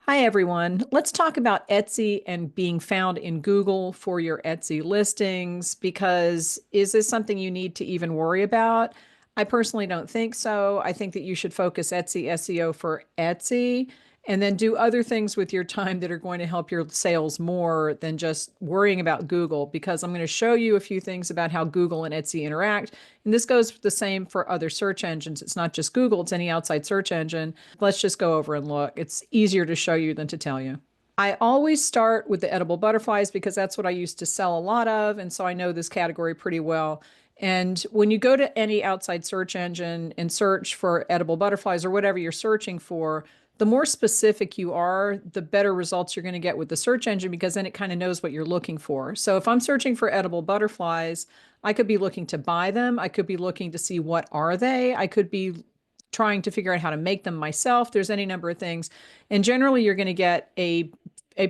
Hi, everyone. Let's talk about Etsy and being found in Google for your Etsy listings because is this something you need to even worry about? I personally don't think so. I think that you should focus Etsy SEO for Etsy and then do other things with your time that are going to help your sales more than just worrying about Google because I'm going to show you a few things about how Google and Etsy interact. And this goes the same for other search engines. It's not just Google, it's any outside search engine. Let's just go over and look. It's easier to show you than to tell you. I always start with the edible butterflies because that's what I used to sell a lot of. And so I know this category pretty well. And when you go to any outside search engine and search for edible butterflies or whatever you're searching for, the more specific you are, the better results you're going to get with the search engine because then it kind of knows what you're looking for. So if I'm searching for edible butterflies, I could be looking to buy them. I could be looking to see what are they. I could be trying to figure out how to make them myself. There's any number of things. And generally you're going to get a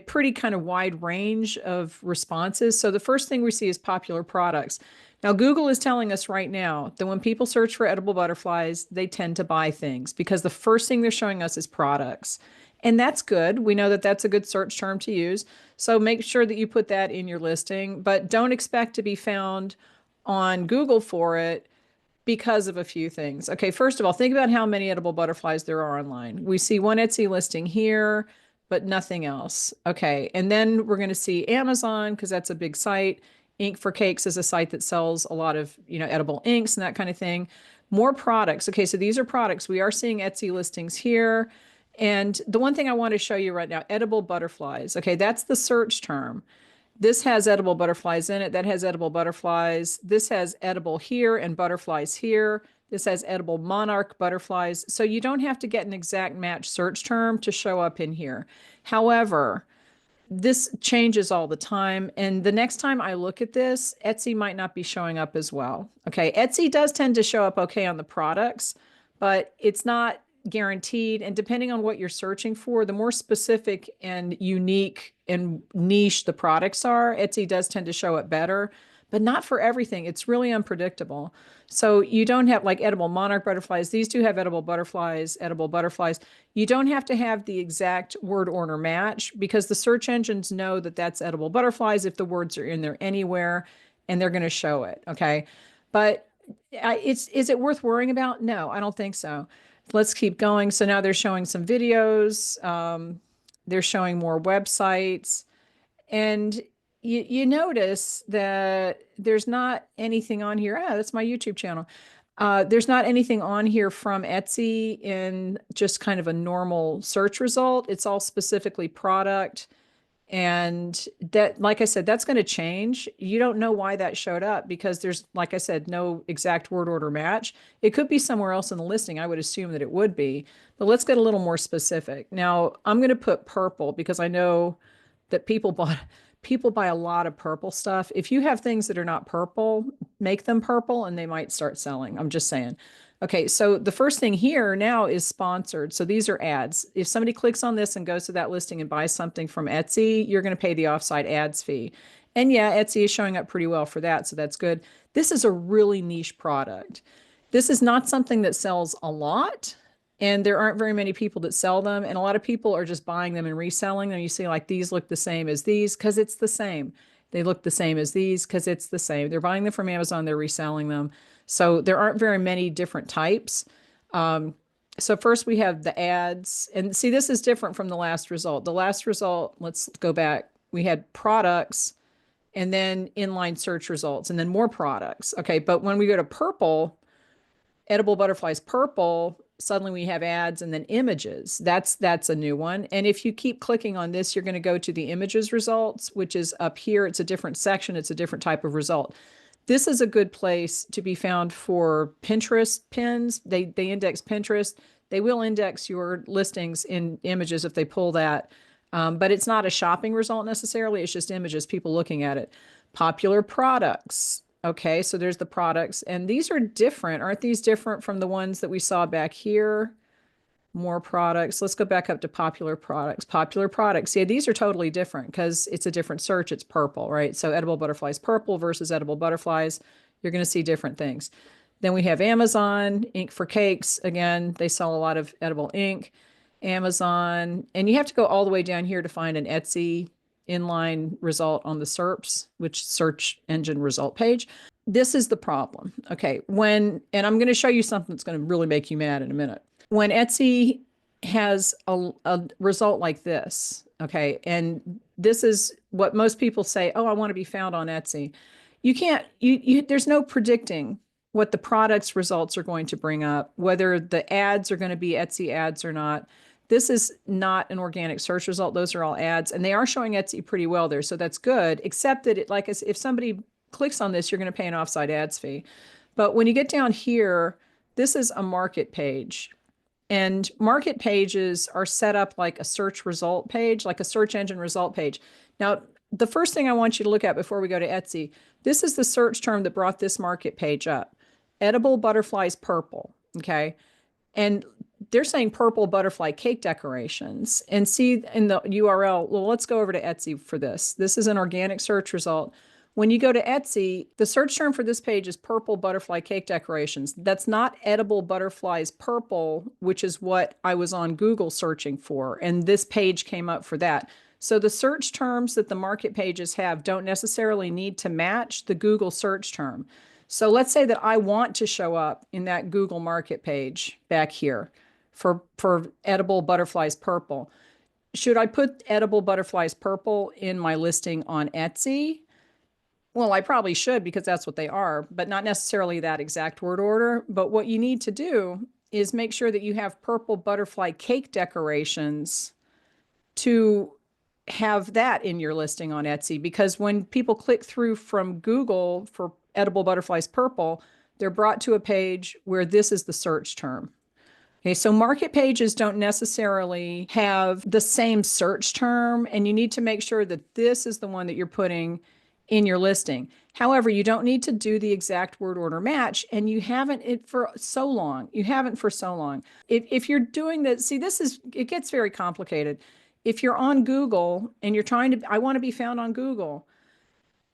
pretty kind of wide range of responses. So the first thing we see is popular products. Now, Google is telling us right now that when people search for edible butterflies, they tend to buy things because the first thing they're showing us is products. And that's good. We know that that's a good search term to use. So make sure that you put that in your listing, but don't expect to be found on Google for it because of a few things. Okay, first of all, think about how many edible butterflies there are online. We see one Etsy listing here, but nothing else. Okay, and then we're going to see Amazon because that's a big site. Ink for Cakes is a site that sells a lot of, edible inks and that kind of thing. More products. Okay, so these are products. We are seeing Etsy listings here. And the one thing I want to show you right now, edible butterflies. Okay, that's the search term. This has edible butterflies in it. That has edible butterflies. This has edible here and butterflies here. This has edible monarch butterflies. So you don't have to get an exact match search term to show up in here. However, this changes all the time. And the next time I look at this, Etsy might not be showing up as well. Okay. Etsy does tend to show up okay on the products, but it's not guaranteed. And depending on what you're searching for, the more specific and unique and niche the products are, Etsy does tend to show up better, but not for everything. It's really unpredictable. So you don't have like edible monarch butterflies. These two have edible butterflies, edible butterflies. You don't have to have the exact word order match because the search engines know that that's edible butterflies if the words are in there anywhere and they're going to show it. Okay. But is it worth worrying about? No, I don't think so. Let's keep going. So now they're showing some videos. They're showing more websites. And you notice that there's not anything on here. Ah, that's my YouTube channel. There's not anything on here from Etsy in just kind of a normal search result. It's all specifically product. And that, like I said, that's going to change. You don't know why that showed up because there's, like I said, no exact word order match. It could be somewhere else in the listing. I would assume that it would be, but let's get a little more specific. Now, I'm going to put purple because I know that people buy a lot of purple stuff. If you have things that are not purple, make them purple and they might start selling. I'm just saying. Okay, so the first thing here now is sponsored. So these are ads. If somebody clicks on this and goes to that listing and buys something from Etsy, you're going to pay the offsite ads fee. And yeah, Etsy is showing up pretty well for that, so that's good. This is a really niche product. This is not something that sells a lot, and there aren't very many people that sell them. And a lot of people are just buying them and reselling them. You see, like these look the same as these because it's the same. They look the same as these because it's the same. They're buying them from Amazon, they're reselling them. So there aren't very many different types. So first we have the ads. And see, this is different from the last result. The last result, let's go back. We had products and then inline search results and then more products. Okay, but when we go to purple, edible butterflies purple, suddenly we have ads and then images. That's a new one. And if you keep clicking on this, you're going to go to the images results, which is up here. It's a different section. It's a different type of result. This is a good place to be found for Pinterest pins. They index Pinterest. They will index your listings in images if they pull that. But it's not a shopping result necessarily. It's just images, people looking at it. Popular products. Okay, so there's the products. And these are different. Aren't these different from the ones that we saw back here? More products. Let's go back up to popular products. Popular products. Yeah, these are totally different because it's a different search. It's purple, right? So edible butterflies purple versus edible butterflies. You're going to see different things. Then we have Amazon, ink for cakes. Again, they sell a lot of edible ink. Amazon, and you have to go all the way down here to find an Etsy inline result on the SERPs, which search engine result page. This is the problem. Okay. And I'm going to show you something that's going to really make you mad in a minute. When Etsy has a result like this, okay, and this is what most people say, oh, I want to be found on Etsy. You can't, there's no predicting what the product's results are going to bring up, whether the ads are going to be Etsy ads or not. This is not an organic search result. Those are all ads, and they are showing Etsy pretty well there. So that's good, except that like if somebody clicks on this, you're going to pay an offsite ads fee. But when you get down here, this is a market page. And market pages are set up like a search result page, like a search engine result page. Now, the first thing I want you to look at before we go to Etsy, this is the search term that brought this market page up. Edible butterflies purple, okay? And they're saying purple butterfly cake decorations. And see in the URL, well, let's go over to Etsy for this. This is an organic search result. When you go to Etsy, the search term for this page is purple butterfly cake decorations. That's not edible butterflies purple, which is what I was on Google searching for. And this page came up for that. So the search terms that the market pages have don't necessarily need to match the Google search term. So let's say that I want to show up in that Google market page back here for edible butterflies purple. Should I put edible butterflies purple in my listing on Etsy? Well, I probably should because that's what they are, but not necessarily that exact word order. But what you need to do is make sure that you have purple butterfly cake decorations to have that in your listing on Etsy, because when people click through from Google for edible butterflies purple, they're brought to a page where this is the search term. Okay, so market pages don't necessarily have the same search term, and you need to make sure that this is the one that you're putting in your listing. However, you don't need to do the exact word order match, and you haven't it for so long. You haven't for so long. If you're doing that, see, it gets very complicated. If you're on Google and you're trying to, I want to be found on Google,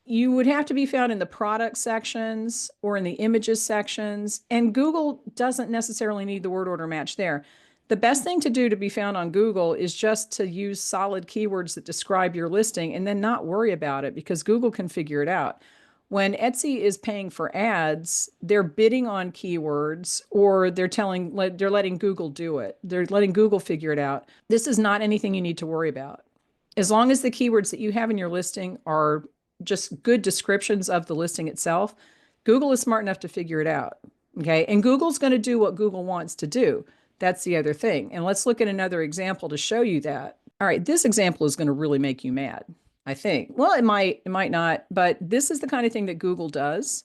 you would have to be found in the product sections or in the images sections. And Google doesn't necessarily need the word order match there. The best thing to do to be found on Google is just to use solid keywords that describe your listing and then not worry about it, because Google can figure it out. When Etsy is paying for ads, they're bidding on keywords, or they're letting Google do it. They're letting Google figure it out. This is not anything you need to worry about. As long as the keywords that you have in your listing are just good descriptions of the listing itself, Google is smart enough to figure it out. Okay. And Google's going to do what Google wants to do. That's the other thing. And let's look at another example to show you that. All right. This example is going to really make you mad, I think. Well, it might not, but this is the kind of thing that Google does.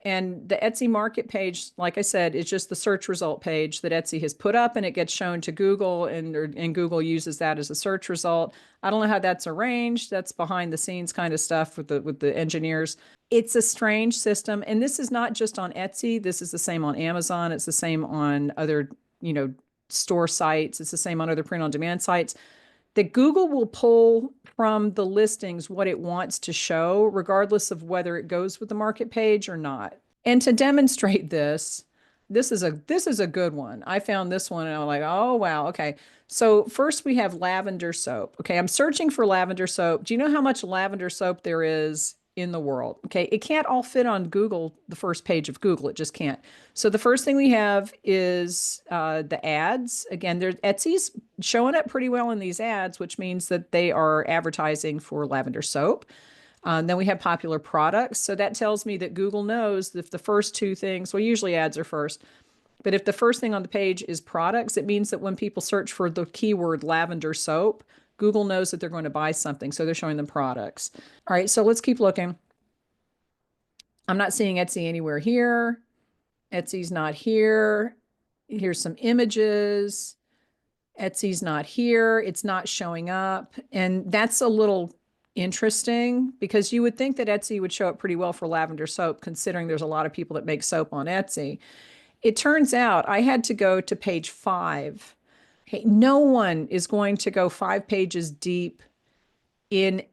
And the Etsy market page, like I said, is just the search result page that Etsy has put up, and it gets shown to Google, and Google uses that as a search result. I don't know how that's arranged. That's behind the scenes kind of stuff with the engineers. It's a strange system. And this is not just on Etsy. This is the same on Amazon. It's the same on other, store sites. It's the same on other print on demand sites. That Google will pull from the listings what it wants to show, regardless of whether it goes with the market page or not. And to demonstrate this is a good one. I found this one and I'm like, oh, wow. Okay. So first we have lavender soap. Okay. I'm searching for lavender soap. Do you know how much lavender soap there is in the world? Okay. It can't all fit on Google, the first page of Google. It just can't. So the first thing we have is the ads. Again, Etsy's showing up pretty well in these ads, which means that they are advertising for lavender soap. Then we have popular products. So that tells me that Google knows that if the first two things, well, usually ads are first, but if the first thing on the page is products, it means that when people search for the keyword lavender soap, Google knows that they're going to buy something. So they're showing them products. All right, so let's keep looking. I'm not seeing Etsy anywhere here. Etsy's not here. Here's some images. Etsy's not here. It's not showing up. And that's a little interesting, because you would think that Etsy would show up pretty well for lavender soap, considering there's a lot of people that make soap on Etsy. It turns out I had to go to page 5. Okay, no one is going to go 5 pages deep in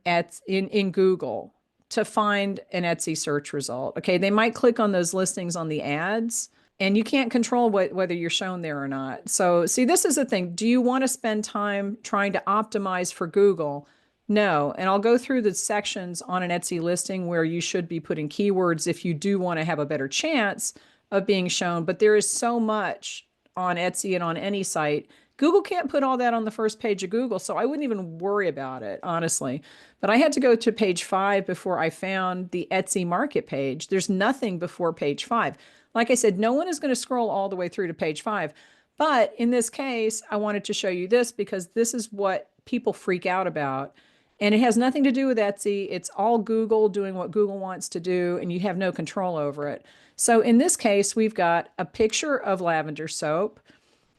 Google to find an Etsy search result. Okay, they might click on those listings on the ads, And you can't control whether you're shown there or not. So, see, this is the thing. Do you want to spend time trying to optimize for Google? No. And I'll go through the sections on an Etsy listing where you should be putting keywords if you do want to have a better chance of being shown. But there is so much on Etsy and on any site. Google can't put all that on the first page of Google, so I wouldn't even worry about it, honestly. But I had to go to page 5 before I found the Etsy market page. There's nothing before page 5. Like I said, no one is going to scroll all the way through to page 5. But in this case, I wanted to show you this because this is what people freak out about. And it has nothing to do with Etsy. It's all Google doing what Google wants to do, and you have no control over it. So in this case, we've got a picture of lavender soap.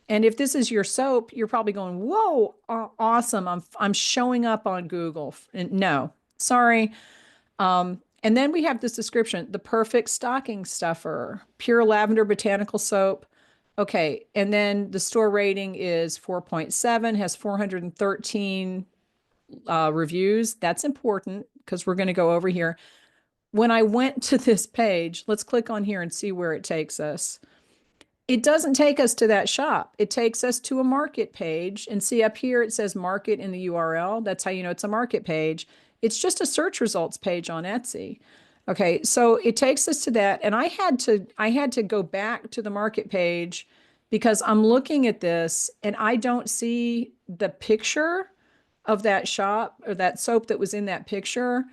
And if this is your soap, you're probably going, whoa, awesome. I'm showing up on Google. And no, sorry. And then we have this description, the perfect stocking stuffer, pure lavender botanical soap. Okay. And then the store rating is 4.7, has 413 reviews. That's important because we're going to go over here. When I went to this page, let's click on here and see where it takes us. It doesn't take us to that shop. It takes us to a market page. And see up here, it says market in the URL. That's how you know it's a market page. It's just a search results page on Etsy. Okay, so it takes us to that. And I had to go back to the market page because I'm looking at this and I don't see the picture of that shop or that soap that was in that picture.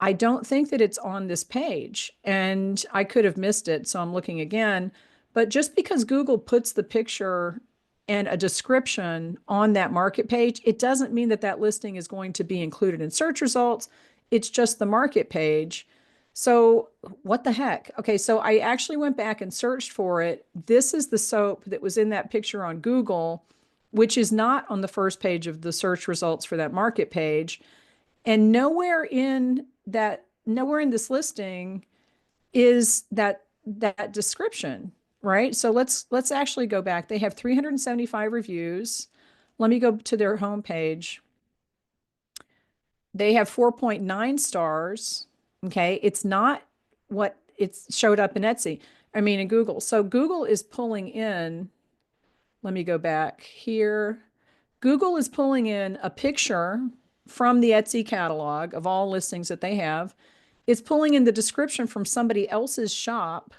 I don't think that it's on this page, and I could have missed it. So I'm looking again. But just because Google puts the picture and a description on that market page, it doesn't mean that that listing is going to be included in search results. It's just the market page. So what the heck? Okay, so I actually went back and searched for it. This is the soap that was in that picture on Google, which is not on the first page of the search results for that market page. And nowhere in this listing is that description, right? So let's actually go back. They have 375 reviews. Let me go to their homepage. They have 4.9 stars. Okay, it's not what it's showed up in Etsy. I mean, in Google. So Google is pulling in, let me go back here. Google is pulling in a picture from the Etsy catalog of all listings that they have. It's pulling in the description from somebody else's shop.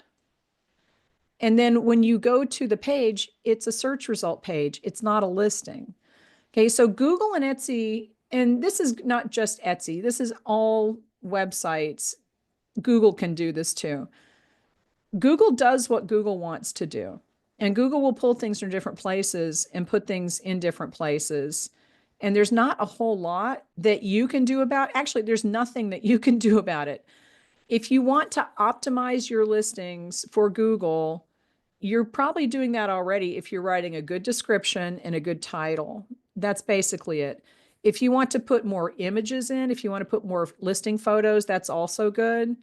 And then when you go to the page, it's a search result page. It's not a listing. Okay, so Google and Etsy, and this is not just Etsy, this is all websites. Google can do this too. Google does what Google wants to do. And Google will pull things from different places and put things in different places. And there's not a whole lot that you can do about it. Actually, there's nothing that you can do about it. If you want to optimize your listings for Google, you're probably doing that already if you're writing a good description and a good title. That's basically it. If you want to put more images in, if you want to put more listing photos, that's also good.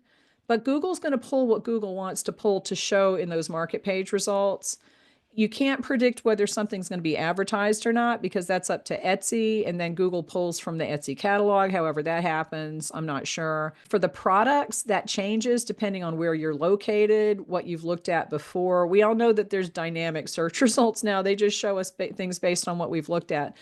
But Google's going to pull what Google wants to pull to show in those market page results. You can't predict whether something's going to be advertised or not because that's up to Etsy, and then Google pulls from the Etsy catalog. However that happens, I'm not sure. For the products, that changes depending on where you're located, what you've looked at before. We all know that there's dynamic search results now. They just show us things based on what we've looked at.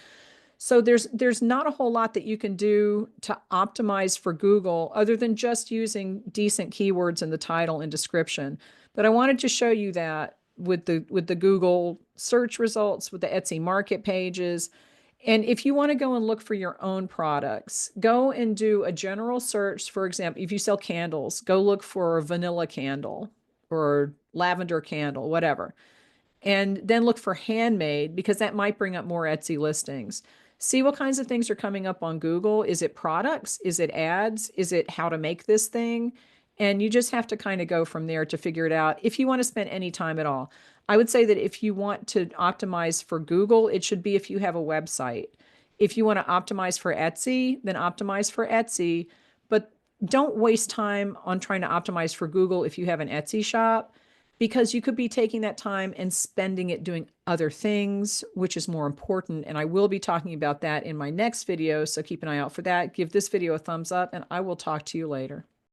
So there's not a whole lot that you can do to optimize for Google other than just using decent keywords in the title and description. But I wanted to show you that with the Google search results, with the Etsy market pages. And if you want to go and look for your own products, go and do a general search. For example, if you sell candles, go look for a vanilla candle or lavender candle, whatever. And then look for handmade because that might bring up more Etsy listings. See what kinds of things are coming up on Google. Is it products? Is it ads? Is it how to make this thing? And you just have to kind of go from there to figure it out if you want to spend any time at all. I would say that if you want to optimize for Google, it should be if you have a website. If you want to optimize for Etsy, then optimize for Etsy. But don't waste time on trying to optimize for Google if you have an Etsy shop, because you could be taking that time and spending it doing other things, which is more important. And I will be talking about that in my next video. So keep an eye out for that. Give this video a thumbs up, and I will talk to you later.